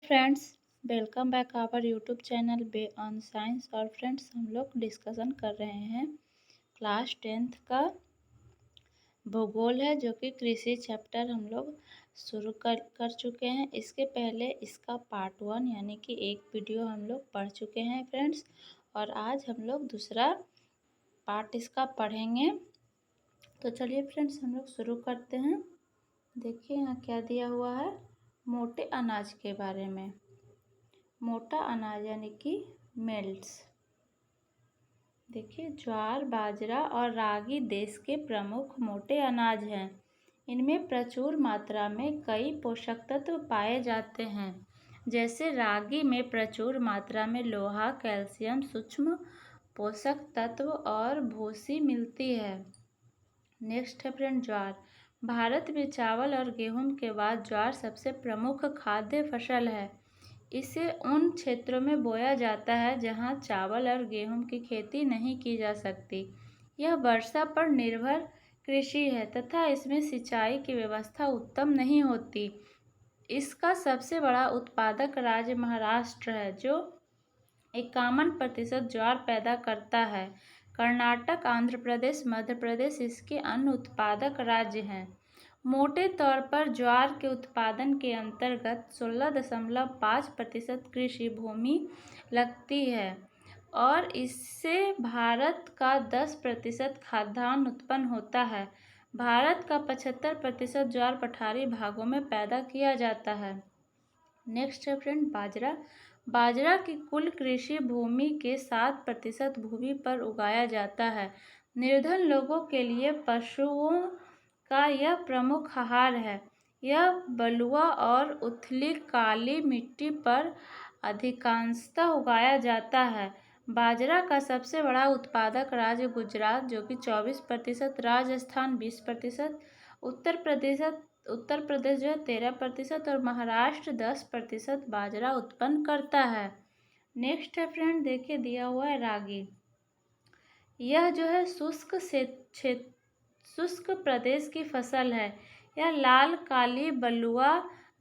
Friends, welcome back our YouTube channel bay on science. और friends, हम लोग discussion कर रहे हैं क्लास 10th का भूगोल है, जो कि कृषि चैप्टर हम लोग शुरू कर चुके हैं। इसके पहले इसका पार्ट 1 यानी कि एक वीडियो हम लोग पढ़ चुके हैं फ्रेंड्स, और आज हम लोग दूसरा पार्ट इसका पढ़ेंगे। तो चलिए फ्रेंड्स, हम लोग शुरू करते हैं। देखिए यहाँ क्या दिया हुआ है, मोटे अनाज के बारे में। मोटा अनाज यानी कि मिल्ट्स। देखिए, ज्वार, बाजरा और रागी देश के प्रमुख मोटे अनाज हैं। इनमें प्रचुर मात्रा में कई पोषक तत्व पाए जाते हैं। जैसे रागी में प्रचुर मात्रा में लोहा, कैल्शियम, सूक्ष्म पोषक तत्व और भूसी मिलती है। नेक्स्ट है फ्रेंड, ज्वार। भारत में चावल और गेहूं के बाद ज्वार सबसे प्रमुख खाद्य फसल है। इसे उन क्षेत्रों में बोया जाता है जहां चावल और गेहूं की खेती नहीं की जा सकती। यह वर्षा पर निर्भर कृषि है तथा इसमें सिंचाई की व्यवस्था उत्तम नहीं होती। इसका सबसे बड़ा उत्पादक राज्य महाराष्ट्र है, जो 51% ज्वार पैदा करता है। कर्नाटक, आंध्र प्रदेश, मध्य प्रदेश इसके अन्य उत्पादक राज्य हैं। मोटे तौर पर ज्वार के उत्पादन के अंतर्गत 16.5% कृषि भूमि लगती है और इससे भारत का 10% खाद्यान्न उत्पन्न होता है। भारत का 75% ज्वार पठारी भागों में पैदा किया जाता है। नेक्स्ट है फ्रेंड, बाजरा। बाजरा की कुल कृषि भूमि के 7% भूमि पर उगाया जाता है। निर्धन लोगों के लिए पशुओं का यह प्रमुख आहार है। यह बलुआ और उथली काली मिट्टी पर अधिकांशतः उगाया जाता है। बाजरा का सबसे बड़ा उत्पादक राज्य गुजरात, जो कि 24%, राजस्थान 20%, उत्तर प्रदेश जो है 13% और महाराष्ट्र 10% बाजरा उत्पन्न करता है। नेक्स्ट है फ्रेंड, देखिए दिया हुआ है रागी। यह जो है शुष्क प्रदेश की फसल है। यह लाल, काली, बलुआ,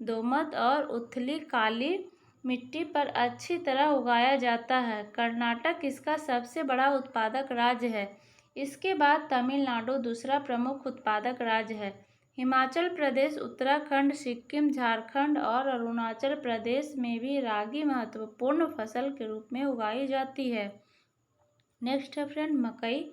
दोमट और उथली काली मिट्टी पर अच्छी तरह उगाया जाता है। कर्नाटक इसका सबसे बड़ा उत्पादक राज्य है। इसके बाद तमिलनाडु दूसरा प्रमुख उत्पादक राज्य है। हिमाचल प्रदेश, उत्तराखंड, सिक्किम, झारखंड और अरुणाचल प्रदेश में भी रागी महत्वपूर्ण फसल के रूप में उगाई जाती है। नेक्स्ट है फ्रेंड, मकई।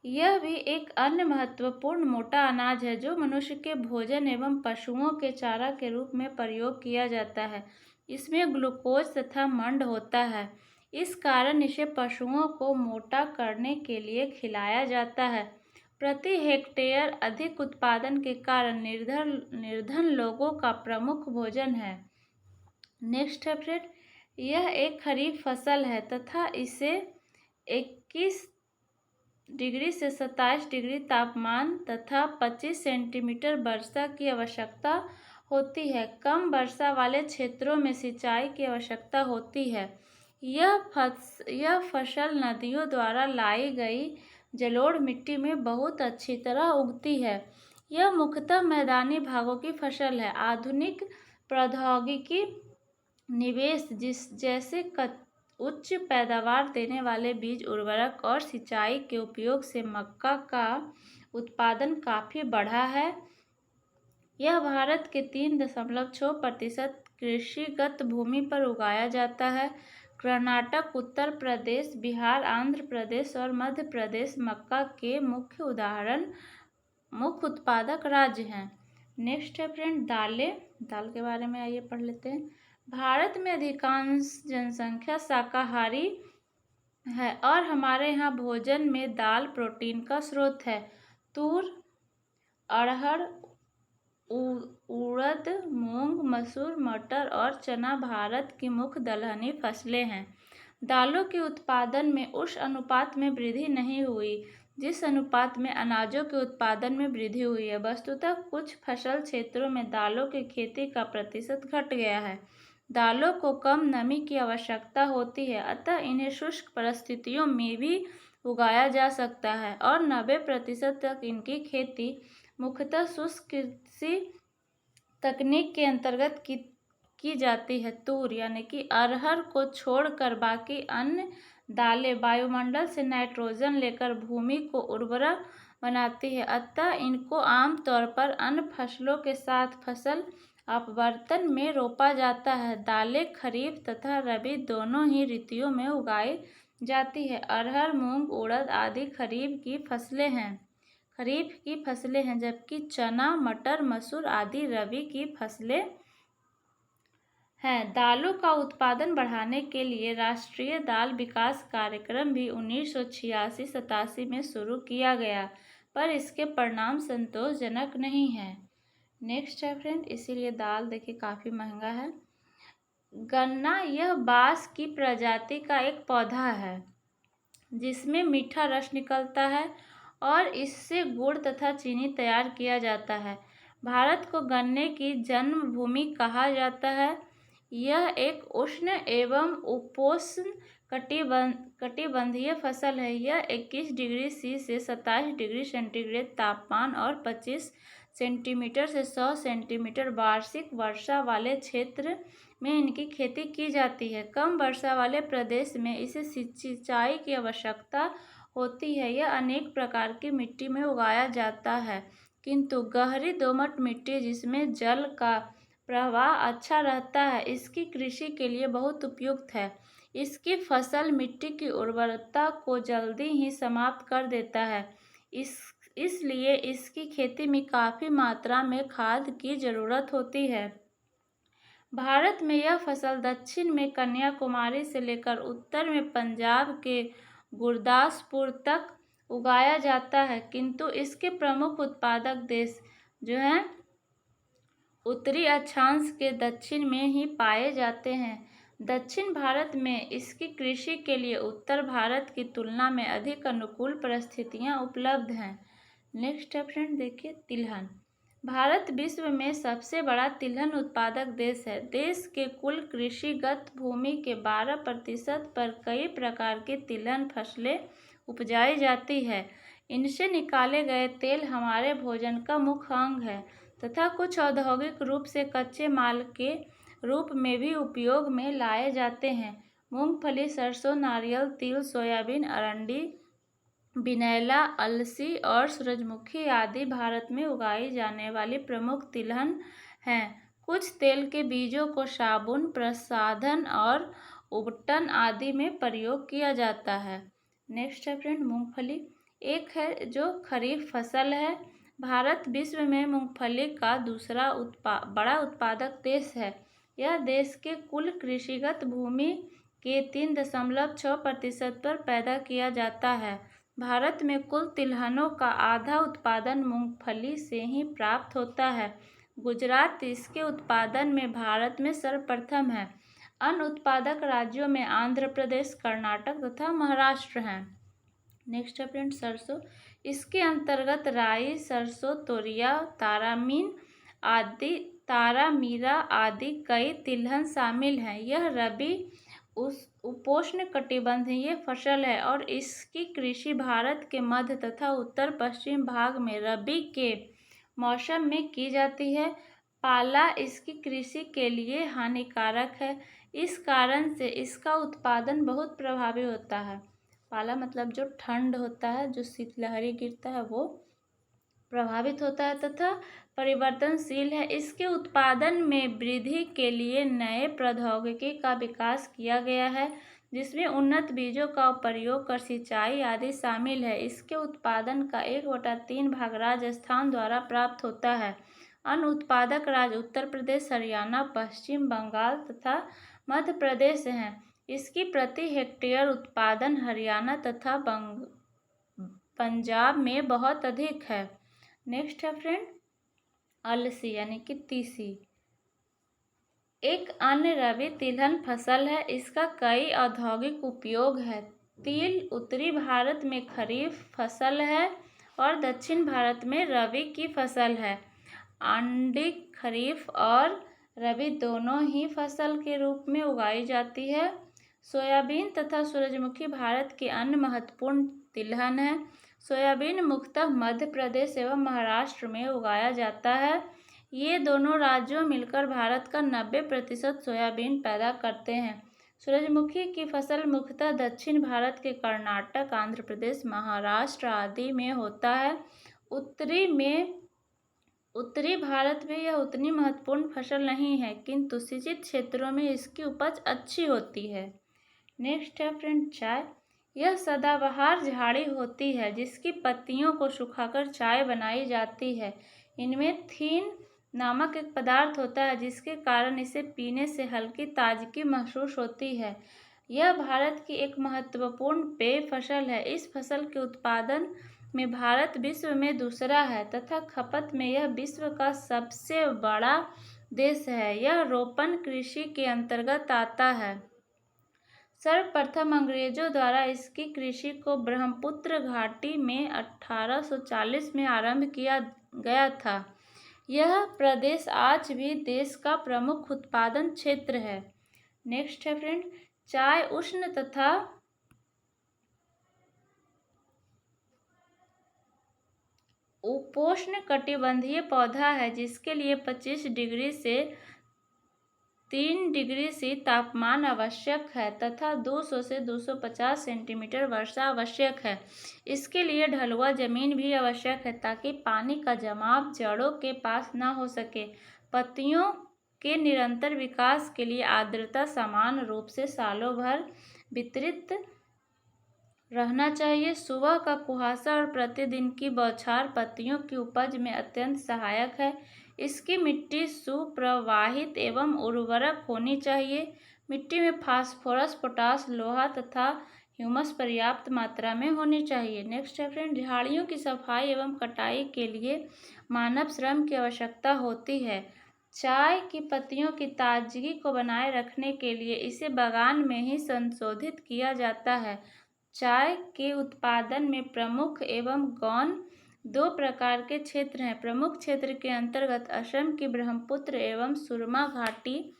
यह भी एक अन्य महत्वपूर्ण मोटा अनाज है जो मनुष्य के भोजन एवं पशुओं के चारा के रूप में प्रयोग किया जाता है। इसमें ग्लूकोज तथा मंड होता है। इस कारण इसे पशुओं को मोटा करने के लिए खिलाया जाता है। प्रति हेक्टेयर अधिक उत्पादन के कारण निर्धन लोगों का प्रमुख भोजन है। नेक्स्ट है फ्रेंड, यह एक खरीफ फसल है तथा इसे 21 डिग्री से 27 डिग्री तापमान तथा 25 सेंटीमीटर वर्षा की आवश्यकता होती है। कम वर्षा वाले क्षेत्रों में सिंचाई की आवश्यकता होती है। यह फसल नदियों द्वारा लाई गई जलोढ़ मिट्टी में बहुत अच्छी तरह उगती है। यह मुख्यतः मैदानी भागों की फसल है। आधुनिक प्रौद्योगिकी निवेश जैसे उच्च पैदावार देने वाले बीज, उर्वरक और सिंचाई के उपयोग से मक्का का उत्पादन काफ़ी बढ़ा है। यह भारत के 3.6% कृषिगत भूमि पर उगाया जाता है। कर्नाटक, उत्तर प्रदेश, बिहार, आंध्र प्रदेश और मध्य प्रदेश मक्का के मुख्य उत्पादक राज्य हैं। नेक्स्ट है फ्रेंड, दालें। दाल के बारे में आइए पढ़ लेते हैं। भारत में अधिकांश जनसंख्या शाकाहारी है और हमारे यहाँ भोजन में दाल प्रोटीन का स्रोत है। तूर, अरहर, उड़द, मूंग, मसूर, मटर और चना भारत की मुख्य दलहनी फसलें हैं। दालों के उत्पादन में उस अनुपात में वृद्धि नहीं हुई जिस अनुपात में अनाजों के उत्पादन में वृद्धि हुई है। वस्तुतः कुछ फसल क्षेत्रों में दालों की खेती का प्रतिशत घट गया है। दालों को कम नमी की आवश्यकता होती है, अतः इन्हें शुष्क परिस्थितियों में भी उगाया जा सकता है और 90% तक इनकी खेती मुख्यतः शुष्क कृषि तकनीक के अंतर्गत की जाती है। तूर यानी कि अरहर को छोड़कर बाकी अन्य दालें वायुमंडल से नाइट्रोजन लेकर भूमि को उर्वरक बनाती है, अतः इनको आमतौर पर अन्य फसलों के साथ फसल अपवर्तन में रोपा जाता है। दालें खरीफ तथा रबी दोनों ही ऋतुओं में उगाई जाती है। अरहर, मूंग, उड़द आदि खरीफ की फसलें हैं, जबकि चना, मटर, मसूर आदि रबी की फसलें हैं। दालों का उत्पादन बढ़ाने के लिए राष्ट्रीय दाल विकास कार्यक्रम भी 1986-87 में शुरू किया गया, पर इसके परिणाम संतोषजनक नहीं है। नेक्स्ट है फ्रेंड, इसीलिए दाल देखिए काफ़ी महंगा है। गन्ना यह बांस की प्रजाति का एक पौधा है जिसमें मीठा रस निकलता है और इससे गुड़ तथा चीनी तैयार किया जाता है। भारत को गन्ने की जन्मभूमि कहा जाता है। यह एक उष्ण एवं उपोष्ण कटिबंधीय फसल है। यह 21 डिग्री सी से 27 डिग्री सेंटीग्रेड तापमान और 25 सेंटीमीटर से 100 सेंटीमीटर वार्षिक वर्षा वाले क्षेत्र में इनकी खेती की जाती है। कम वर्षा वाले प्रदेश में इसे सिंचाई की आवश्यकता होती है। यह अनेक प्रकार की मिट्टी में उगाया जाता है, किंतु गहरी दोमट मिट्टी जिसमें जल का प्रवाह अच्छा रहता है, इसकी कृषि के लिए बहुत उपयुक्त है। इसकी फसल मिट्टी की उर्वरता को जल्दी ही समाप्त कर देता है, इसलिए इसकी खेती में काफ़ी मात्रा में खाद की ज़रूरत होती है। भारत में यह फसल दक्षिण में कन्याकुमारी से लेकर उत्तर में पंजाब के गुरदासपुर तक उगाया जाता है, किंतु इसके प्रमुख उत्पादक देश जो हैं उत्तरी अक्षांश के दक्षिण में ही पाए जाते हैं। दक्षिण भारत में इसकी कृषि के लिए उत्तर भारत की तुलना में अधिक अनुकूल परिस्थितियां उपलब्ध हैं। नेक्स्ट है फ्रेंड, देखिए तिलहन। भारत विश्व में सबसे बड़ा तिलहन उत्पादक देश है। देश के कुल कृषिगत भूमि के 12% पर कई प्रकार की तिलहन फसलें उपजाई जाती है। इनसे निकाले गए तेल हमारे भोजन का मुख्य अंग है तथा कुछ औद्योगिक रूप से कच्चे माल के रूप में भी उपयोग में लाए जाते हैं। मूंगफली, सरसों, नारियल, तिल, सोयाबीन, अरंडी, बिनैला, अलसी और सूरजमुखी आदि भारत में उगाई जाने वाली प्रमुख तिलहन हैं। कुछ तेल के बीजों को साबुन, प्रसाधन और उबटन आदि में प्रयोग किया जाता है। नेक्स्ट है फ्रेंड, मूंगफली एक है जो खरीफ फसल है। भारत विश्व में मूंगफली का दूसरा बड़ा उत्पादक देश है। यह देश के कुल कृषिगत भूमि के 3.6% पर पैदा किया जाता है। भारत में कुल तिलहनों का आधा उत्पादन मूंगफली से ही प्राप्त होता है। गुजरात इसके उत्पादन में भारत में सर्वप्रथम है। अन्य उत्पादक राज्यों में आंध्र प्रदेश, कर्नाटक तथा महाराष्ट्र हैं। नेक्स्ट है फ्रेंड, सरसों। इसके अंतर्गत राई, सरसों, तोरिया, तारामीरा आदि कई तिलहन शामिल हैं। यह रबी उपोष्ण कटिबंधीय फसल है और इसकी कृषि भारत के मध्य तथा उत्तर पश्चिम भाग में रबी के मौसम में की जाती है। पाला इसकी कृषि के लिए हानिकारक है, इस कारण से इसका उत्पादन बहुत प्रभावी होता है। पाला मतलब जो ठंड होता है, जो शीतलहरी गिरता है, वो प्रभावित होता है तथा परिवर्तनशील है। इसके उत्पादन में वृद्धि के लिए नए प्रौद्योगिकी का विकास किया गया है, जिसमें उन्नत बीजों का प्रयोग कर सिंचाई आदि शामिल है। इसके उत्पादन का 1/3 भाग राजस्थान द्वारा प्राप्त होता है। अन्य उत्पादक राज्य उत्तर प्रदेश, हरियाणा, पश्चिम बंगाल तथा मध्य प्रदेश हैं। इसकी प्रति हेक्टेयर उत्पादन हरियाणा तथा पंजाब में बहुत अधिक है। नेक्स्ट है फ्रेंड, अलसी यानी कि तीसी एक अन्य रबी तिलहन फसल है। इसका कई औद्योगिक उपयोग है। तिल उत्तरी भारत में खरीफ फसल है और दक्षिण भारत में रबी की फसल है। अंडी खरीफ और रबी दोनों ही फसल के रूप में उगाई जाती है। सोयाबीन तथा सूरजमुखी भारत के अन्य महत्वपूर्ण तिलहन है। सोयाबीन मुख्यतः मध्य प्रदेश एवं महाराष्ट्र में उगाया जाता है। ये दोनों राज्यों मिलकर भारत का 90% सोयाबीन पैदा करते हैं। सूरजमुखी की फसल मुख्यतः दक्षिण भारत के कर्नाटक, आंध्र प्रदेश, महाराष्ट्र आदि में होता है। उत्तरी भारत में यह उतनी महत्वपूर्ण फसल नहीं है, किंतु सिंचित क्षेत्रों में इसकी उपज अच्छी होती है। नेक्स्ट है फ्रेंड चाय। यह सदाबहार झाड़ी होती है जिसकी पत्तियों को सुखाकर चाय बनाई जाती है। इनमें थीन नामक एक पदार्थ होता है जिसके कारण इसे पीने से हल्की ताजगी महसूस होती है। यह भारत की एक महत्वपूर्ण पेय फसल है। इस फसल के उत्पादन में भारत विश्व में दूसरा है तथा खपत में यह विश्व का सबसे बड़ा देश है। यह रोपण कृषि के अंतर्गत आता है। सर्वप्रथम अंग्रेजों द्वारा इसकी कृषि को ब्रह्मपुत्र घाटी में 1840 में आरंभ किया गया था। यह प्रदेश आज भी देश का प्रमुख उत्पादन क्षेत्र है। नेक्स्ट है फ्रेंड चाय उष्ण तथा उपोष्ण कटिबंधीय पौधा है जिसके लिए 25 डिग्री से 3 डिग्री सी तापमान आवश्यक है तथा 200 से 250 सेंटीमीटर वर्षा आवश्यक है। इसके लिए ढलुआ जमीन भी आवश्यक है ताकि पानी का जमाव जड़ों के पास न हो सके। पत्तियों के निरंतर विकास के लिए आर्द्रता समान रूप से सालों भर वितरित रहना चाहिए। सुबह का कुहासा और प्रतिदिन की बौछार पत्तियों की उपज में अत्यंत सहायक है। इसकी मिट्टी सुप्रवाहित एवं उर्वरक होनी चाहिए। मिट्टी में फास्फोरस, पोटास, लोहा तथा ह्यूमस पर्याप्त मात्रा में होनी चाहिए। नेक्स्ट है फ्रेंड झाड़ियों की सफाई एवं कटाई के लिए मानव श्रम की आवश्यकता होती है। चाय की पत्तियों की ताजगी को बनाए रखने के लिए इसे बागान में ही संशोधित किया जाता है। चाय के उत्पादन में प्रमुख एवं गौण 2 प्रकार के क्षेत्र हैं। प्रमुख क्षेत्र के अंतर्गत असम की ब्रह्मपुत्र एवं सुरमा घाटी,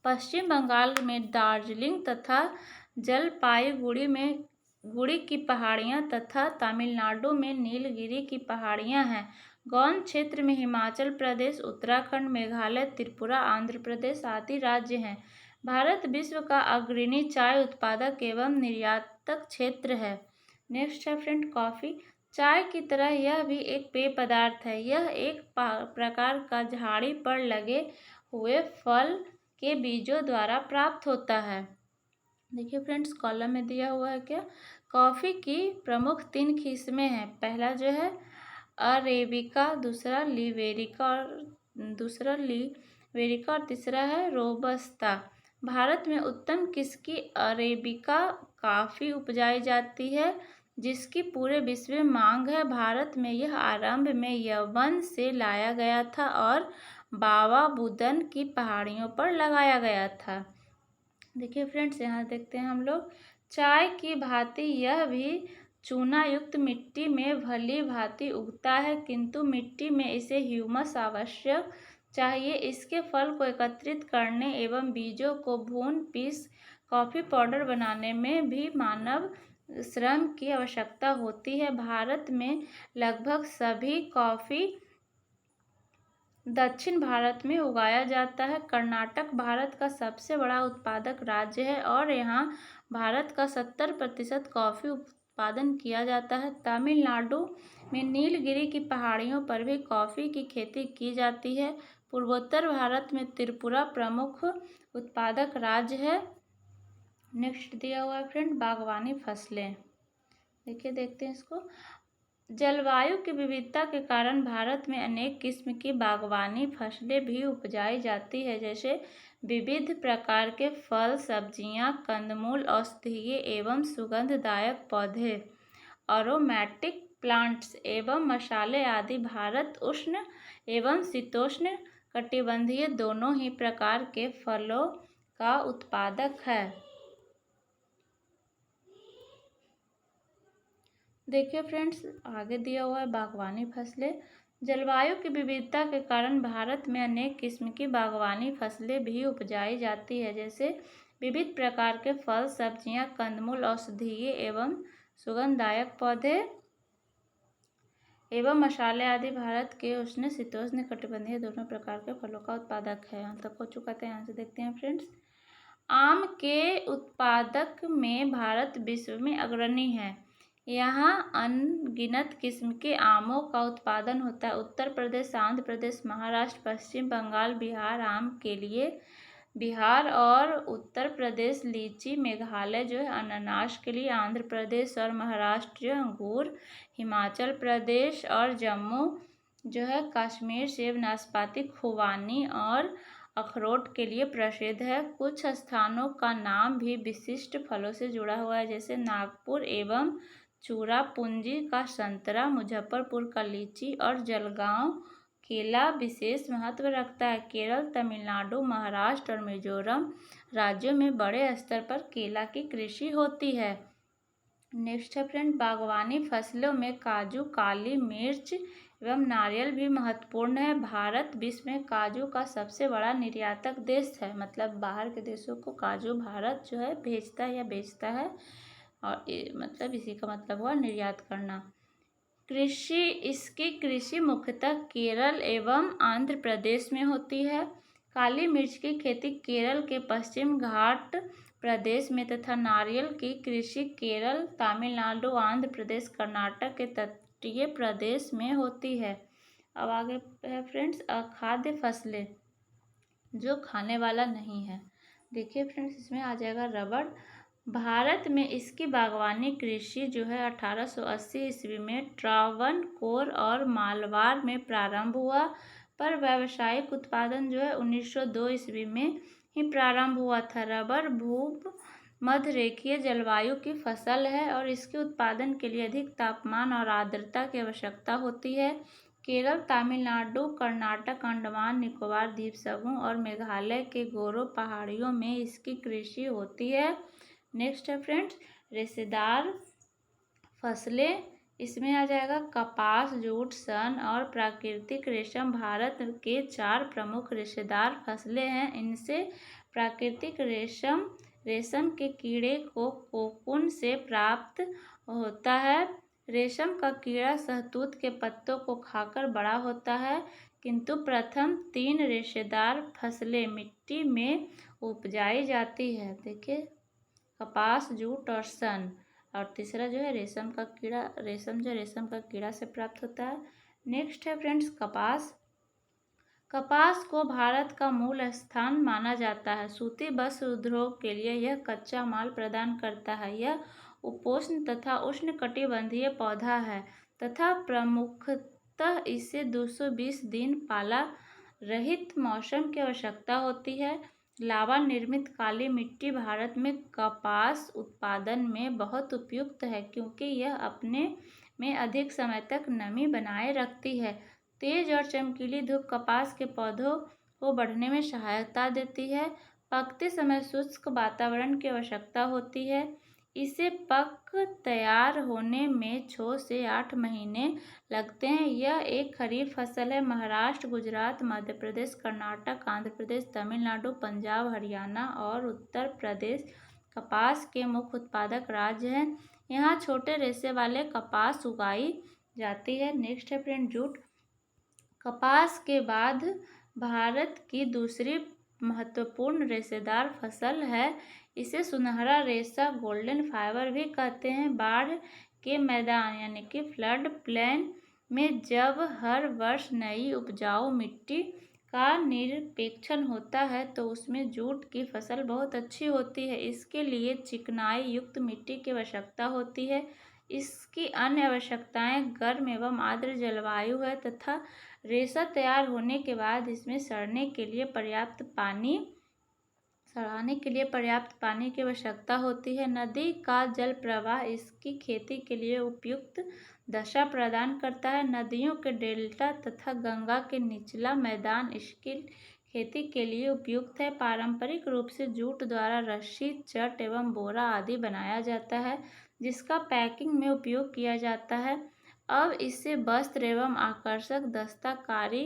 पश्चिम बंगाल में दार्जिलिंग तथा जलपाईगुड़ी में गुड़ी की पहाड़ियाँ तथा तमिलनाडु में नीलगिरी की पहाड़ियाँ हैं। गौण क्षेत्र में हिमाचल प्रदेश, उत्तराखंड, मेघालय, त्रिपुरा, आंध्र प्रदेश आदि राज्य हैं। भारत विश्व का अग्रणी चाय उत्पादक एवं निर्यातक क्षेत्र है। नेक्स्ट है फ्रेंड कॉफ़ी। चाय की तरह यह भी एक पेय पदार्थ है। यह एक प्रकार का झाड़ी पर लगे हुए फल के बीजों द्वारा प्राप्त होता है। देखिए फ्रेंड्स कॉलम में दिया हुआ है क्या, कॉफ़ी की प्रमुख 3 किस्में हैं। पहला जो है अरेबिका, दूसरा लीवेरिका और तीसरा है रोबस्ता। भारत में उत्तम किस्म की अरेबिका काफ़ी उपजाई जाती है जिसकी पूरे विश्व में मांग है। भारत में यह आरंभ में यवन से लाया गया था और बाबा बुदन की पहाड़ियों पर लगाया गया था। देखिए फ्रेंड्स यहाँ देखते हैं हम लोग चाय की भांति यह भी चूना युक्त मिट्टी में भली भांति उगता है, किंतु मिट्टी में इसे ह्यूमस आवश्यक चाहिए। इसके फल को एकत्रित करने एवं बीजों को भून पीस कॉफ़ी पाउडर बनाने में भी मानव श्रम की आवश्यकता होती है। भारत में लगभग सभी कॉफ़ी दक्षिण भारत में उगाया जाता है। कर्नाटक भारत का सबसे बड़ा उत्पादक राज्य है और यहाँ भारत का 70% कॉफ़ी उत्पादन किया जाता है। तमिलनाडु में नीलगिरी की पहाड़ियों पर भी कॉफ़ी की खेती की जाती है। पूर्वोत्तर भारत में त्रिपुरा प्रमुख उत्पादक राज्य है। नेक्स्ट दिया हुआ है फ्रेंड बागवानी फसलें। देखिए देखते हैं इसको। जलवायु की विविधता के कारण भारत में अनेक किस्म की बागवानी फसलें भी उपजाई जाती है, जैसे विविध प्रकार के फल, सब्जियां, कंदमूल, औषधीय एवं सुगंधदायक पौधे, अरोमैटिक प्लांट्स एवं मसाले आदि। भारत उष्ण एवं शीतोष्ण कटिबंधीय दोनों ही प्रकार के फलों का उत्पादक है। देखिए फ्रेंड्स आगे दिया हुआ है बागवानी फसलें। जलवायु की विविधता के कारण भारत में अनेक किस्म की बागवानी फसलें भी उपजाई जाती है, जैसे विविध प्रकार के फल, सब्जियां, कंदमूल, औषधीय एवं सुगंधदायक पौधे, एवं मसाले आदि भारत के उष्ण शीतोष्ण कटिबंधीय दोनों प्रकार के फलों का उत्पादक है। यहाँ तक हो चुका था। यहाँ से देखते हैं फ्रेंड्स, आम के उत्पादक में भारत विश्व में अग्रणी है। यहाँ अनगिनत किस्म के आमों का उत्पादन होता है। उत्तर प्रदेश, आंध्र प्रदेश, महाराष्ट्र, पश्चिम बंगाल, बिहार आम के लिए, बिहार और उत्तर प्रदेश लीची, मेघालय जो है अनानास के लिए, आंध्र प्रदेश और महाराष्ट्र अंगूर, हिमाचल प्रदेश और जम्मू जो है कश्मीर सेब, नाशपाती, खुबानी और अखरोट के लिए प्रसिद्ध है। कुछ स्थानों का नाम भी विशिष्ट फलों से जुड़ा हुआ है, जैसे नागपुर एवं चूरापुंजी का संतरा, मुजफ्फरपुर का लीची और जलगांव केला विशेष महत्व रखता है। केरल, तमिलनाडु, महाराष्ट्र और मिजोरम राज्यों में बड़े स्तर पर केला की कृषि होती है। नेक्स्ट है फ्रेंड, बागवानी फसलों में काजू, काली मिर्च एवं नारियल भी महत्वपूर्ण है। भारत विश्व में काजू का सबसे बड़ा निर्यातक देश है। मतलब बाहर के देशों को काजू भारत जो है भेजता है या बेचता है, और मतलब इसी का मतलब हुआ निर्यात करना। इसकी कृषि मुख्यतः केरल एवं आंध्र प्रदेश में होती है। काली मिर्च की खेती केरल के पश्चिम घाट प्रदेश में तथा नारियल की कृषि केरल, तमिलनाडु, आंध्र प्रदेश, कर्नाटक के तटीय प्रदेश में होती है। अब आगे है फ्रेंड्स, अखाद्य फसलें जो खाने वाला नहीं है। देखिए फ्रेंड्स, इसमें आ जाएगा रबड़। भारत में इसकी बागवानी कृषि जो है 1880 ईस्वी में ट्रावनकोर और मालवार में प्रारंभ हुआ, पर व्यावसायिक उत्पादन जो है 1902 ईस्वी में ही प्रारंभ हुआ था। रबर भूमध्य रेखीय जलवायु की फसल है और इसके उत्पादन के लिए अधिक तापमान और आर्द्रता की आवश्यकता होती है। केरल, तमिलनाडु, कर्नाटक, अंडमान निकोबार द्वीप समूह और मेघालय के गोरो पहाड़ियों में इसकी कृषि होती है। नेक्स्ट है फ्रेंड्स, रेशेदार फसलें। इसमें आ जाएगा कपास, जूट, सन और प्राकृतिक रेशम भारत के 4 प्रमुख रेशेदार फसलें हैं। इनसे प्राकृतिक रेशम के कीड़े को कोकून से प्राप्त होता है। रेशम का कीड़ा शहतूत के पत्तों को खाकर बड़ा होता है, किंतु प्रथम 3 रेशेदार फसलें मिट्टी में उपजाई जाती है। देखिए, कपास, जूट और सन। और तीसरा जो है रेशम का कीड़ा, रेशम का कीड़ा से प्राप्त होता है। नेक्स्ट है फ्रेंड्स, कपास। कपास को भारत का मूल स्थान माना जाता है। सूती वस्त्र उद्योग के लिए यह कच्चा माल प्रदान करता है। यह उपोष्ण तथा उष्णकटिबंधीय पौधा है तथा प्रमुखतः इसे 220 दिन पाला रहित मौसम की आवश्यकता होती है। लावा निर्मित काली मिट्टी भारत में कपास उत्पादन में बहुत उपयुक्त है, क्योंकि यह अपने में अधिक समय तक नमी बनाए रखती है। तेज और चमकीली धूप कपास के पौधों को बढ़ने में सहायता देती है। पकते समय शुष्क वातावरण की आवश्यकता होती है। इसे पक तैयार होने में 6 से 8 महीने लगते हैं। यह एक खरीफ फसल है। महाराष्ट्र, गुजरात, मध्य प्रदेश, कर्नाटक, आंध्र प्रदेश, तमिलनाडु, पंजाब, हरियाणा और उत्तर प्रदेश कपास के मुख्य उत्पादक राज्य हैं। यहाँ छोटे रेशे वाले कपास उगाई जाती है। नेक्स्ट है फ्रेंड, जूट। कपास के बाद भारत की दूसरी महत्वपूर्ण रेशेदार फसल है। इसे सुनहरा रेशा, गोल्डन फाइबर भी कहते हैं। बाढ़ के मैदान यानी कि फ्लड प्लेन में जब हर वर्ष नई उपजाऊ मिट्टी का निरपेक्षण होता है तो उसमें जूट की फसल बहुत अच्छी होती है। इसके लिए चिकनाई युक्त मिट्टी की आवश्यकता होती है। इसकी अन्य आवश्यकताएं गर्म एवं आर्द्र जलवायु है तथा रेशा तैयार होने के बाद इसमें सड़ने के लिए पर्याप्त पानी की आवश्यकता होती है। नदी का जल प्रवाह इसकी खेती के लिए उपयुक्त दशा प्रदान करता है। नदियों के डेल्टा तथा गंगा के निचला मैदान इसकी खेती के लिए उपयुक्त है। पारंपरिक रूप से जूट द्वारा रस्सी, चट एवं बोरा आदि बनाया जाता है, जिसका पैकिंग में उपयोग किया जाता है। अब इससे वस्त्र एवं आकर्षक दस्तकारी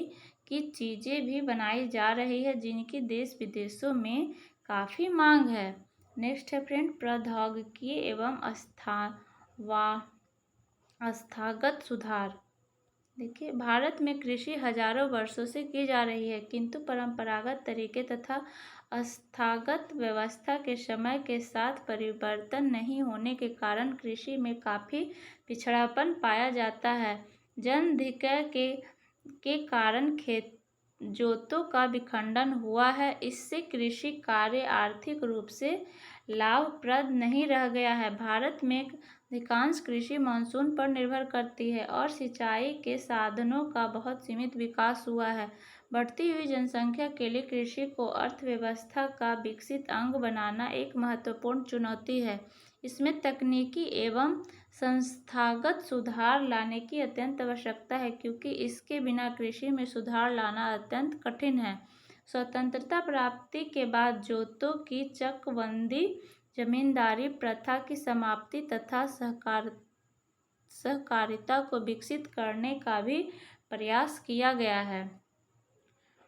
की चीज़ें भी बनाई जा रही है, जिनकी देश विदेशों में काफ़ी मांग है। नेक्स्ट है फ्रेंड, प्रौद्योगिकी एवं संस्थागत सुधार। देखिए, भारत में कृषि हजारों वर्षों से की जा रही है, किंतु परंपरागत तरीके तथा संस्थागत व्यवस्था के समय के साथ परिवर्तन नहीं होने के कारण कृषि में काफ़ी पिछड़ापन पाया जाता है। जनसंख्या के कारण खेत जोतों का विखंडन हुआ है। इससे कृषि कार्य आर्थिक रूप से लाभप्रद नहीं रह गया है। भारत में अधिकांश कृषि मानसून पर निर्भर करती है और सिंचाई के साधनों का बहुत सीमित विकास हुआ है। बढ़ती हुई जनसंख्या के लिए कृषि को अर्थव्यवस्था का विकसित अंग बनाना एक महत्वपूर्ण चुनौती है। इसमें तकनीकी एवं संस्थागत सुधार लाने की अत्यंत आवश्यकता है, क्योंकि इसके बिना कृषि में सुधार लाना अत्यंत कठिन है। स्वतंत्रता प्राप्ति के बाद जोतों की चकबंदी, जमींदारी प्रथा की समाप्ति तथा सहकारिता को विकसित करने का भी प्रयास किया गया है।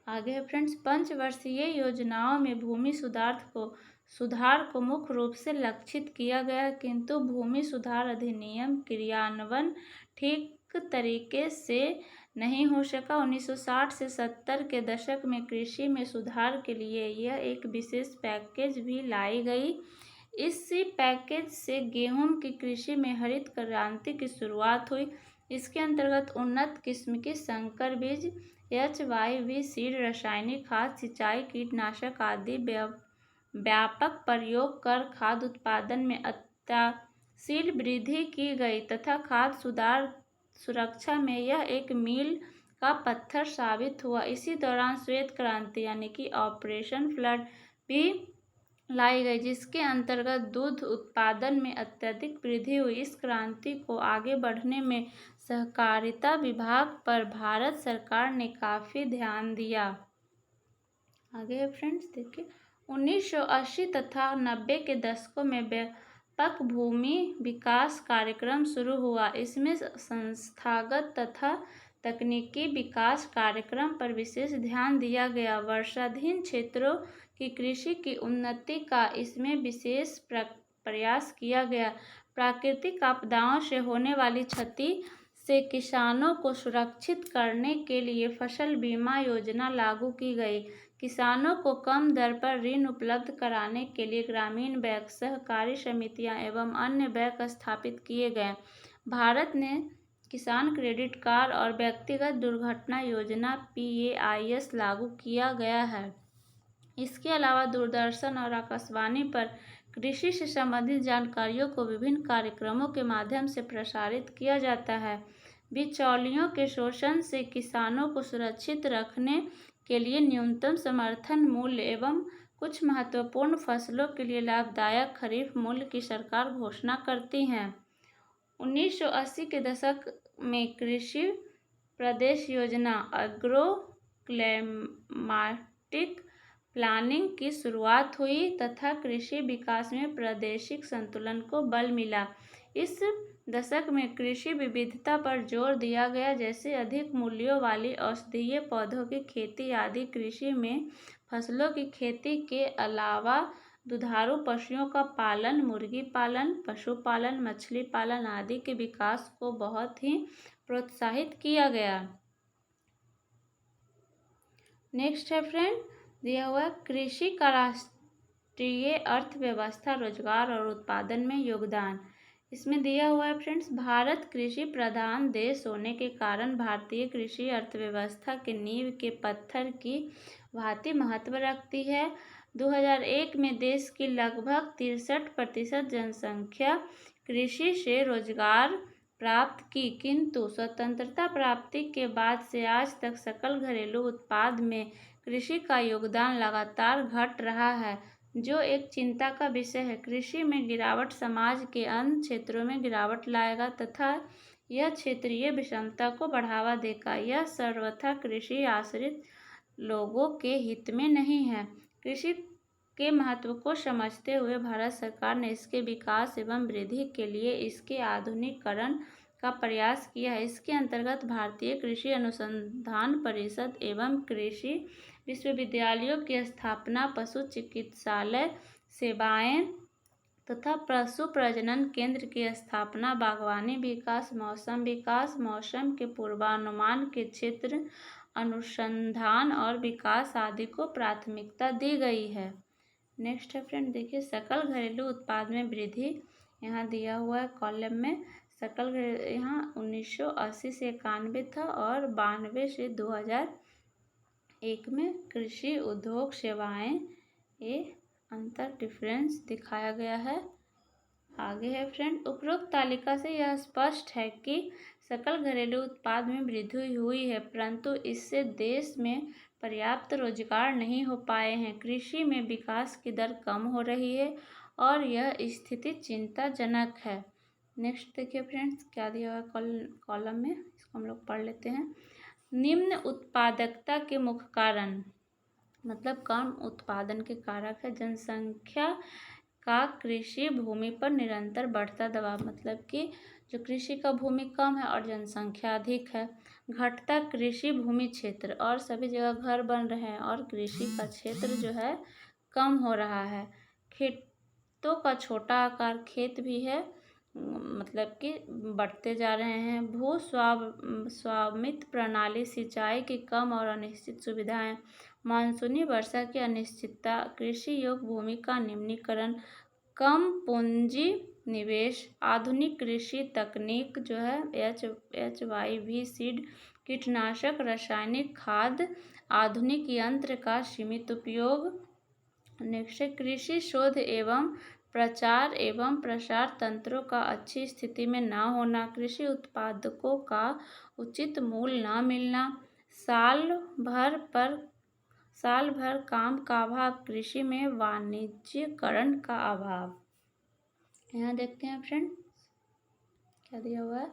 आगे है फ्रेंड्स, पंचवर्षीय योजनाओं में भूमि सुधार को मुख्य रूप से लक्षित किया गया, किंतु भूमि सुधार अधिनियम क्रियान्वयन ठीक तरीके से नहीं हो सका। 1960 से 70 के दशक में कृषि में सुधार के लिए यह एक विशेष पैकेज भी लाई गई। इसी पैकेज से गेहूं की कृषि में हरित क्रांति की शुरुआत हुई। इसके अंतर्गत उन्नत किस्म के संकर बीज, HYV सीड, रासायनिक खाद, सिंचाई, कीटनाशक आदि व्यापक प्रयोग कर खाद्य उत्पादन में अत्यधिक वृद्धि की गई तथा खाद्य सुरक्षा में यह एक मील का पत्थर साबित हुआ। इसी दौरान श्वेत क्रांति यानी कि ऑपरेशन फ्लड भी लाई गई, जिसके अंतर्गत दूध उत्पादन में अत्यधिक वृद्धि हुई। इस क्रांति को आगे बढ़ने में सहकारिता विभाग पर भारत सरकार ने काफ़ी ध्यान दिया। आगे है फ्रेंड्स, देखिए 1980 तथा 90 के दशकों में व्यापक भूमि विकास कार्यक्रम शुरू हुआ। इसमें संस्थागत तथा तकनीकी विकास कार्यक्रम पर विशेष ध्यान दिया गया। वर्षाधीन क्षेत्रों की कृषि की उन्नति का इसमें विशेष प्रयास किया गया। प्राकृतिक आपदाओं से होने वाली क्षति से किसानों को सुरक्षित करने के लिए फसल बीमा योजना लागू की गई। किसानों को कम दर पर ऋण उपलब्ध कराने के लिए ग्रामीण बैंक, सहकारी समितियां एवं अन्य बैंक स्थापित किए गए। भारत ने किसान क्रेडिट कार्ड और व्यक्तिगत दुर्घटना योजना PAIS लागू किया गया है। इसके अलावा दूरदर्शन और आकाशवाणी पर कृषि से संबंधित जानकारियों को विभिन्न कार्यक्रमों के माध्यम से प्रसारित किया जाता है। बिचौलियों के शोषण से किसानों को सुरक्षित रखने के लिए न्यूनतम समर्थन मूल्य एवं कुछ महत्वपूर्ण फसलों के लिए लाभदायक खरीफ मूल्य की सरकार घोषणा करती है। 1980 के दशक में कृषि प्रदेश योजना एग्रो क्लाइमेटिक प्लानिंग की शुरुआत हुई तथा कृषि विकास में प्रादेशिक संतुलन को बल मिला। इस दशक में कृषि विविधता पर जोर दिया गया, जैसे अधिक मूल्यों वाली औषधीय पौधों की खेती आदि। कृषि में फसलों की खेती के अलावा दुधारू पशुओं का पालन, मुर्गी पालन, पशुपालन, मछली पालन आदि के विकास को बहुत ही प्रोत्साहित किया गया। नेक्स्ट है फ्रेंड, दिया हुआ कृषि का राष्ट्रीय अर्थव्यवस्था, रोजगार और उत्पादन में योगदान। इसमें दिया हुआ है फ्रेंड्स, भारत कृषि प्रधान देश होने के कारण भारतीय कृषि अर्थव्यवस्था के नींव के पत्थर की भांति महत्व रखती है। 2001 में देश की लगभग 63% जनसंख्या कृषि से रोजगार प्राप्त की, किंतु स्वतंत्रता प्राप्ति के बाद से आज तक सकल घरेलू उत्पाद में कृषि का योगदान लगातार घट रहा है, जो एक चिंता का विषय है। कृषि में गिरावट समाज के अन्य क्षेत्रों में गिरावट लाएगा तथा यह क्षेत्रीय विषमता को बढ़ावा देगा। यह सर्वथा कृषि आश्रित लोगों के हित में नहीं है। कृषि के महत्व को समझते हुए भारत सरकार ने इसके विकास एवं वृद्धि के लिए इसके आधुनिकीकरण का प्रयास किया है। इसके अंतर्गत भारतीय कृषि अनुसंधान परिषद एवं कृषि विश्वविद्यालयों की स्थापना, पशु चिकित्सालय सेवाएं तथा पशु प्रजनन केंद्र की स्थापना, बागवानी विकास, मौसम के पूर्वानुमान के क्षेत्र, अनुसंधान और विकास आदि को प्राथमिकता दी गई है। नेक्स्ट है फ्रेंड, देखिए सकल घरेलू उत्पाद में वृद्धि यहाँ दिया हुआ है कॉलम में। सकल यहाँ 1980 से 91 था और 92 से 2001 में। कृषि, उद्योग, सेवाएं, ये अंतर डिफरेंस दिखाया गया है। आगे है फ्रेंड, उपरोक्त तालिका से यह स्पष्ट है कि सकल घरेलू उत्पाद में वृद्धि हुई है, परंतु इससे देश में पर्याप्त रोजगार नहीं हो पाए हैं। कृषि में विकास की दर कम हो रही है और यह स्थिति चिंताजनक है। नेक्स्ट देखिए फ्रेंड्स, क्या दिया हुआ है कॉलम में, इसको हम लोग पढ़ लेते हैं। निम्न उत्पादकता के मुख्य कारण, मतलब कम उत्पादन के कारक है। जनसंख्या का कृषि भूमि पर निरंतर बढ़ता दबाव, मतलब कि जो कृषि का भूमि कम है और जनसंख्या अधिक है। घटता कृषि भूमि क्षेत्र, और सभी जगह घर बन रहे हैं और कृषि का क्षेत्र जो है कम हो रहा है। खेतों का छोटा आकार, खेत भी है मतलब कि बढ़ते जा रहे हैं। भू स्वामित्व प्रणाली, सिंचाई की कम और अनिश्चित सुविधाएं, मानसूनी वर्षा की अनिश्चितता, कृषि योग्य भूमि का निम्नीकरण, कम पूंजी निवेश, आधुनिक कृषि तकनीक जो है HYV सीड, कीटनाशक, रासायनिक खाद, आधुनिक यंत्र का सीमित उपयोग। नेक्स्ट है कृषि शोध एवं प्रसार तंत्रों का अच्छी स्थिति में न होना, कृषि उत्पादकों का उचित मूल्य न मिलना, साल भर काम का अभाव, कृषि में वाणिज्यीकरण का अभाव। यहाँ देखते हैं फ्रेंड, क्या दिया हुआ है।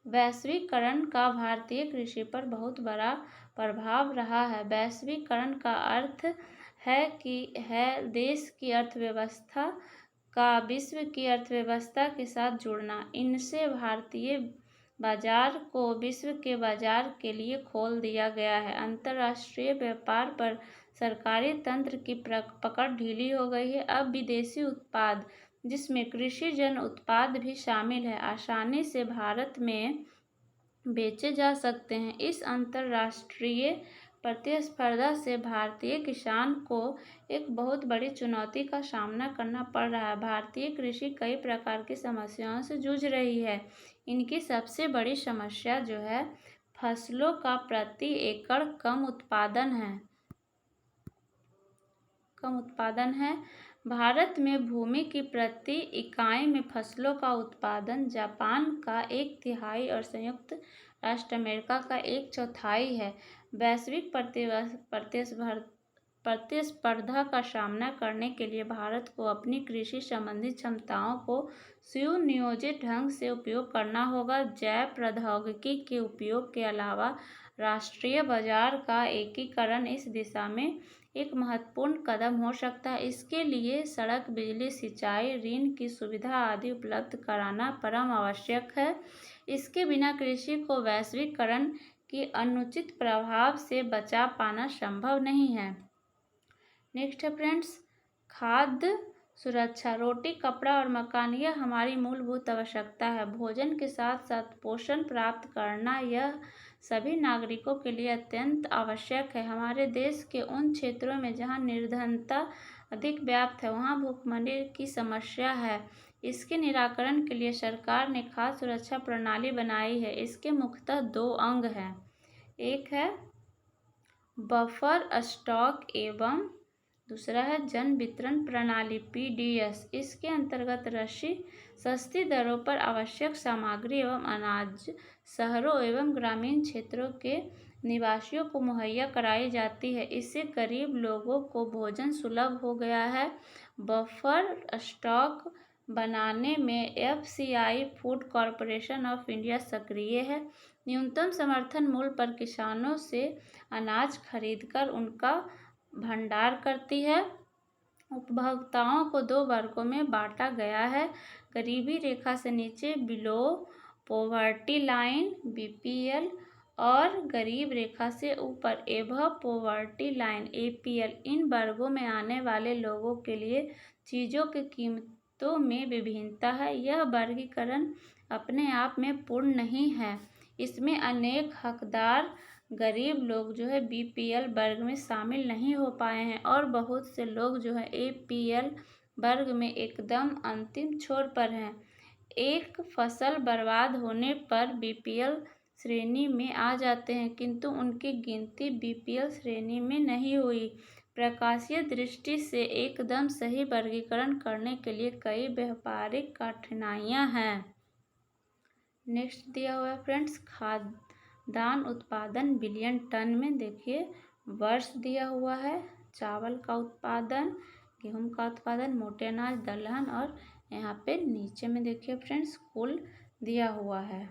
वैश्वीकरण का भारतीय कृषि पर बहुत बड़ा प्रभाव रहा है। वैश्वीकरण का अर्थ है देश की अर्थव्यवस्था का विश्व की अर्थव्यवस्था के साथ जुड़ना। इनसे भारतीय बाजार को विश्व के बाजार के लिए खोल दिया गया है। अंतर्राष्ट्रीय व्यापार पर सरकारी तंत्र की पकड़ ढीली हो गई है। अब विदेशी उत्पाद, जिसमें कृषिजन्य उत्पाद भी शामिल है, आसानी से भारत में बेचे जा सकते हैं। इस अंतर्राष्ट्रीय प्रतिस्पर्धा से भारतीय किसान को एक बहुत बड़ी चुनौती का सामना करना पड़ रहा है। भारतीय कृषि कई प्रकार की समस्याओं से जूझ रही है। इनकी सबसे बड़ी समस्या जो है फसलों का प्रति एकड़ कम उत्पादन है। भारत में भूमि की प्रति इकाई में फसलों का उत्पादन जापान का 1/3 और संयुक्त राष्ट्र अमेरिका का 1/4 है। वैश्विक प्रतिस्पर्धा का सामना करने के लिए भारत को अपनी कृषि संबंधी क्षमताओं को सुनियोजित ढंग से उपयोग करना होगा। जैव प्रौद्योगिकी के उपयोग के अलावा राष्ट्रीय बाजार का एकीकरण इस दिशा में एक महत्वपूर्ण कदम हो सकता है। इसके लिए सड़क, बिजली, सिंचाई, ऋण की सुविधा आदि उपलब्ध कराना परम आवश्यक है। इसके बिना कृषि को वैश्वीकरण की अनुचित प्रभाव से बचा पाना संभव नहीं है। नेक्स्ट है फ्रेंड्स, खाद्य सुरक्षा। रोटी, कपड़ा और मकान यह हमारी मूलभूत आवश्यकता है। भोजन के साथ साथ पोषण प्राप्त करना यह सभी नागरिकों के लिए अत्यंत आवश्यक है। हमारे देश के उन क्षेत्रों में जहां निर्धनता अधिक व्याप्त है, वहां भूखमरी की समस्या है। इसके निराकरण के लिए सरकार ने खाद्य सुरक्षा प्रणाली बनाई है। इसके मुख्यतः 2 अंग हैं। एक है बफर स्टॉक एवं दूसरा है जन वितरण प्रणाली PDS। इसके अंतर्गत सस्ती दरों पर आवश्यक सामग्री एवं अनाज शहरों एवं ग्रामीण क्षेत्रों के निवासियों को मुहैया कराई जाती है। इससे गरीब लोगों को भोजन सुलभ हो गया है। बफर स्टॉक बनाने में FCI food corporation of India सक्रिय है। न्यूनतम समर्थन मूल्य पर किसानों से अनाज खरीदकर उनका भंडार करती है। उपभोक्ताओं को 2 वर्गों में बांटा गया है। गरीबी रेखा से नीचे बिलो पॉवर्टी लाइन BPL और गरीब रेखा से ऊपर एबव पॉवर्टी लाइन APL। इन वर्गों में आने वाले लोगों के लिए चीज़ों की में विभिन्नता है। यह वर्गीकरण अपने आप में पूर्ण नहीं है, इसमें अनेक हकदार गरीब लोग जो है BPL वर्ग में शामिल नहीं हो पाए हैं और बहुत से लोग जो है APL वर्ग में एकदम अंतिम छोर पर हैं। एक फसल बर्बाद होने पर BPL श्रेणी में आ जाते हैं, किंतु उनकी गिनती BPL श्रेणी में नहीं हुई। प्रकाशीय दृष्टि से एकदम सही वर्गीकरण करने के लिए कई व्यावहारिक कठिनाइयां हैं। नेक्स्ट दिया हुआ है फ्रेंड्स, खाद्यान्न उत्पादन बिलियन टन में। देखिए वर्ष दिया हुआ है, चावल का उत्पादन, गेहूं का उत्पादन, मोटे अनाज, दलहन, और यहाँ पे नीचे में देखिए फ्रेंड्स कुल दिया हुआ है,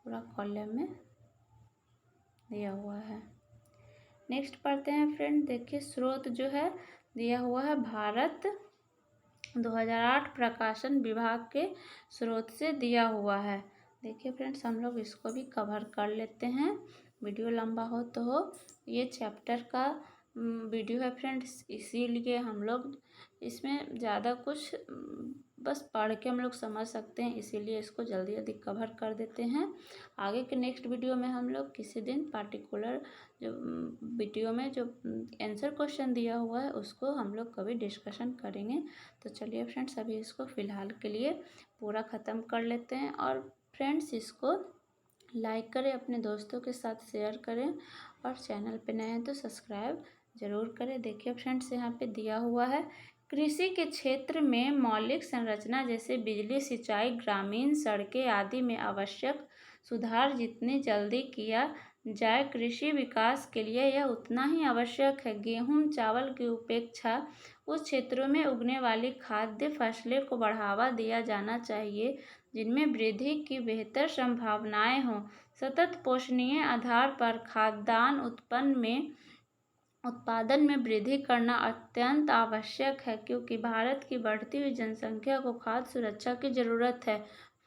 पूरा कॉलम में दिया हुआ है। नेक्स्ट पढ़ते हैं फ्रेंड, देखिए स्रोत जो है दिया हुआ है भारत 2008 प्रकाशन विभाग के स्रोत से दिया हुआ है। देखिए फ्रेंड्स हम लोग इसको भी कवर कर लेते हैं, वीडियो लंबा हो तो हो। ये चैप्टर का वीडियो है फ्रेंड्स, इसीलिए हम लोग इसमें ज़्यादा कुछ बस पढ़ के हम लोग समझ सकते हैं, इसीलिए इसको जल्दी जल्दी कवर कर देते हैं। आगे के नेक्स्ट वीडियो में हम लोग किसी दिन पार्टिकुलर जो वीडियो में जो आंसर क्वेश्चन दिया हुआ है उसको हम लोग कभी डिस्कशन करेंगे। तो चलिए फ्रेंड्स अभी इसको फ़िलहाल के लिए पूरा ख़त्म कर लेते हैं। और फ्रेंड्स इसको लाइक करें, अपने दोस्तों के साथ शेयर करें, और चैनल पे नए हैं तो सब्सक्राइब ज़रूर करें। देखिए फ्रेंड्स यहाँ पे दिया हुआ है, कृषि के क्षेत्र में मौलिक संरचना जैसे बिजली, सिंचाई, ग्रामीण सड़कें आदि में आवश्यक सुधार जितनी जल्दी किया जाए कृषि विकास के लिए यह उतना ही आवश्यक है। गेहूं चावल की उपेक्षा उस क्षेत्रों में उगने वाली खाद्य फसलें को बढ़ावा दिया जाना चाहिए जिनमें वृद्धि की बेहतर संभावनाएं हों। सतत पोषणीय आधार पर खाद्यान्न उत्पादन में वृद्धि करना अत्यंत आवश्यक है, क्योंकि भारत की बढ़ती हुई जनसंख्या को खाद्य सुरक्षा की जरूरत है।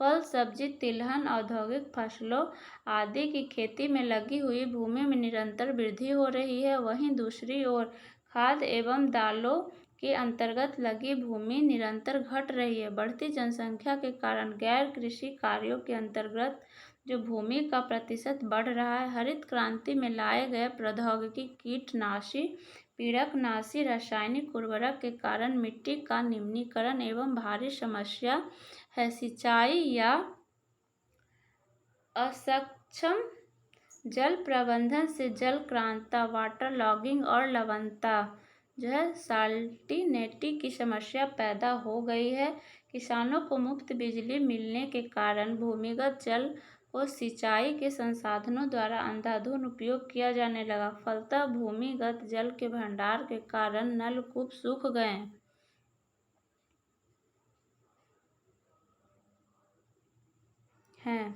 फल, सब्जी, तिलहन, औद्योगिक फसलों आदि की खेती में लगी हुई भूमि में निरंतर वृद्धि हो रही है। वहीं दूसरी ओर खाद्य एवं दालों के अंतर्गत लगी भूमि निरंतर घट रही है। बढ़ती जनसंख्या के कारण गैर कृषि कार्यों के अंतर्गत जो भूमि का प्रतिशत बढ़ रहा है। हरित क्रांति में लाए गए प्रौद्योगिकी, कीटनाशी, पीड़कनाशी, रासायनिक उर्वरक के कारण मिट्टी का निम्नीकरण एवं भारी समस्या है। सिंचाई या असक्षम जल प्रबंधन से जल क्रांता, वाटर लॉगिंग और लवणता जो है साल्टिनिटी की समस्या पैदा हो गई है। किसानों को मुफ्त बिजली मिलने के कारण भूमिगत जल को सिंचाई के संसाधनों द्वारा अंधाधुंध उपयोग किया जाने लगा। फलतः भूमिगत जल के भंडार के कारण नलकूप सूख गए हैं।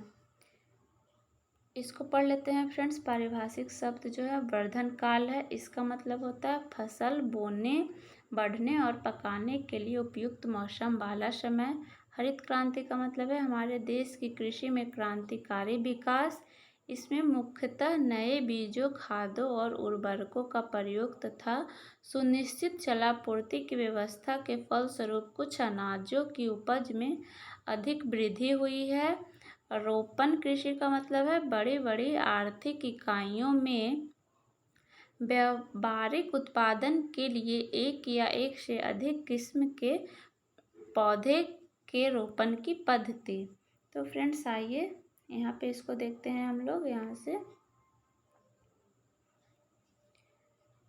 इसको पढ़ लेते हैं फ्रेंड्स। पारिभाषिक शब्द जो है वर्धन काल है, इसका मतलब होता है फसल बोने, बढ़ने और पकाने के लिए उपयुक्त मौसम वाला समय। हरित क्रांति का मतलब है हमारे देश की कृषि में क्रांतिकारी विकास। इसमें मुख्यतः नए बीजों, खादों और उर्वरकों का प्रयोग तथा सुनिश्चित जलापूर्ति की व्यवस्था के फलस्वरूप कुछ अनाजों की उपज में अधिक वृद्धि हुई है। रोपण कृषि का मतलब है बड़ी बड़ी आर्थिक इकाइयों में व्यावहारिक उत्पादन के लिए एक या एक से अधिक किस्म के पौधे के रोपण की पद्धति। तो फ्रेंड्स आइए यहाँ पे इसको देखते हैं हम लोग यहाँ से।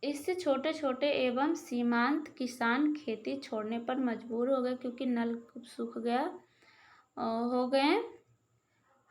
इससे छोटे छोटे एवं सीमांत किसान खेती छोड़ने पर मजबूर हो गए, क्योंकि नलकूप सूख गया हो गए।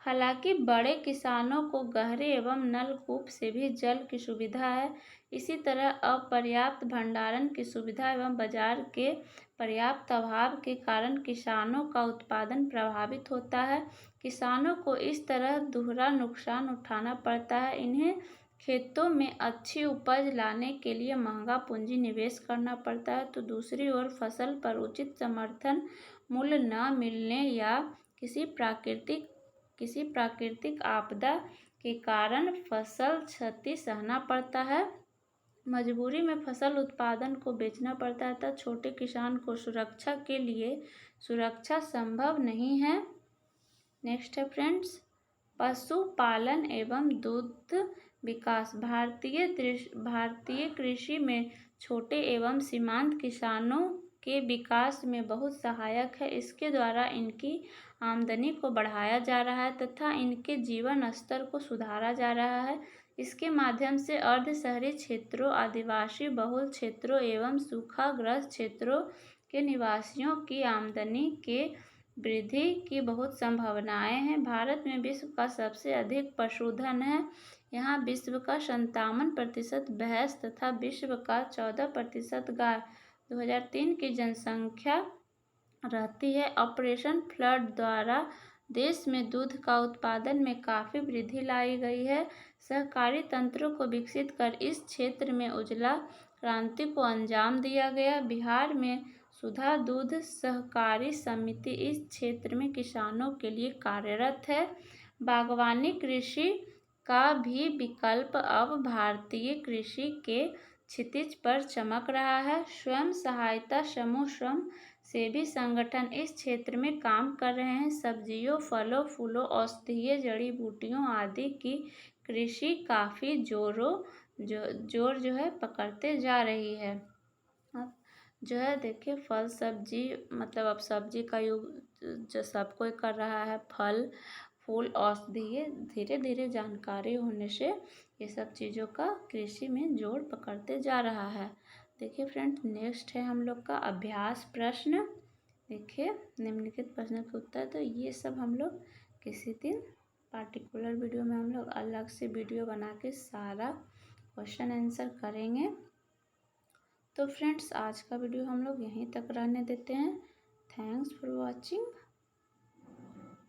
हालांकि बड़े किसानों को गहरे एवं नलकूप से भी जल की सुविधा है। इसी तरह अपर्याप्त भंडारण की सुविधा एवं बाजार के पर्याप्त अभाव के कारण किसानों का उत्पादन प्रभावित होता है। किसानों को इस तरह दोहरा नुकसान उठाना पड़ता है। इन्हें खेतों में अच्छी उपज लाने के लिए महंगा पूंजी निवेश करना पड़ता है, तो दूसरी ओर फसल पर उचित समर्थन मूल्य न मिलने या किसी प्राकृतिक आपदा के कारण फसल क्षति सहना पड़ता है। मजबूरी में फसल उत्पादन को बेचना पड़ता है तब छोटे किसान को सुरक्षा के लिए सुरक्षा संभव नहीं है। नेक्स्ट है फ्रेंड्स, पशुपालन एवं दूध विकास भारतीय कृषि में छोटे एवं सीमांत किसानों के विकास में बहुत सहायक है। इसके द्वारा इनकी आमदनी को बढ़ाया जा रहा है तथा इनके जीवन स्तर को सुधारा जा रहा है। इसके माध्यम से अर्ध शहरी क्षेत्रों, आदिवासी बहुल क्षेत्रों एवं सूखाग्रस्त क्षेत्रों के निवासियों की आमदनी के वृद्धि की बहुत संभावनाएं हैं। भारत में विश्व का सबसे अधिक पशुधन है। यहाँ विश्व का 57% भैंस तथा विश्व का 14% गाय 2003 की जनसंख्या रहती है। ऑपरेशन फ्लड द्वारा देश में दूध का उत्पादन में काफ़ी वृद्धि लाई गई है। सहकारी तंत्रों को विकसित कर इस क्षेत्र में उजला क्रांति को अंजाम दिया गया। बिहार में सुधा दूध सहकारी समिति इस क्षेत्र में किसानों के लिए कार्यरत है। बागवानी कृषि का भी विकल्प अब भारतीय कृषि के क्षितिज पर चमक रहा है। स्वयं सहायता समूह, श्रम सेवी संगठन इस क्षेत्र में काम कर रहे हैं। सब्जियों, फलों, फूलों, औषधीय जड़ी बूटियों आदि की कृषि काफ़ी जोर जो है पकड़ते जा रही है। अब जो है देखिए फल सब्जी, मतलब अब सब्जी का युग जो सब कोई कर रहा है। फल फूल औषधीय धीरे धीरे जानकारी होने से ये सब चीज़ों का कृषि में जोर पकड़ते जा रहा है। देखिए फ्रेंड्स, नेक्स्ट है हम लोग का अभ्यास प्रश्न। देखिए निम्नलिखित प्रश्न के उत्तर, तो ये सब हम लोग किसी दिन पार्टिकुलर वीडियो में हम लोग अलग से वीडियो बना के सारा क्वेश्चन आंसर करेंगे। तो फ्रेंड्स, आज का वीडियो हम लोग यहीं तक रहने देते हैं। Thanks for watching.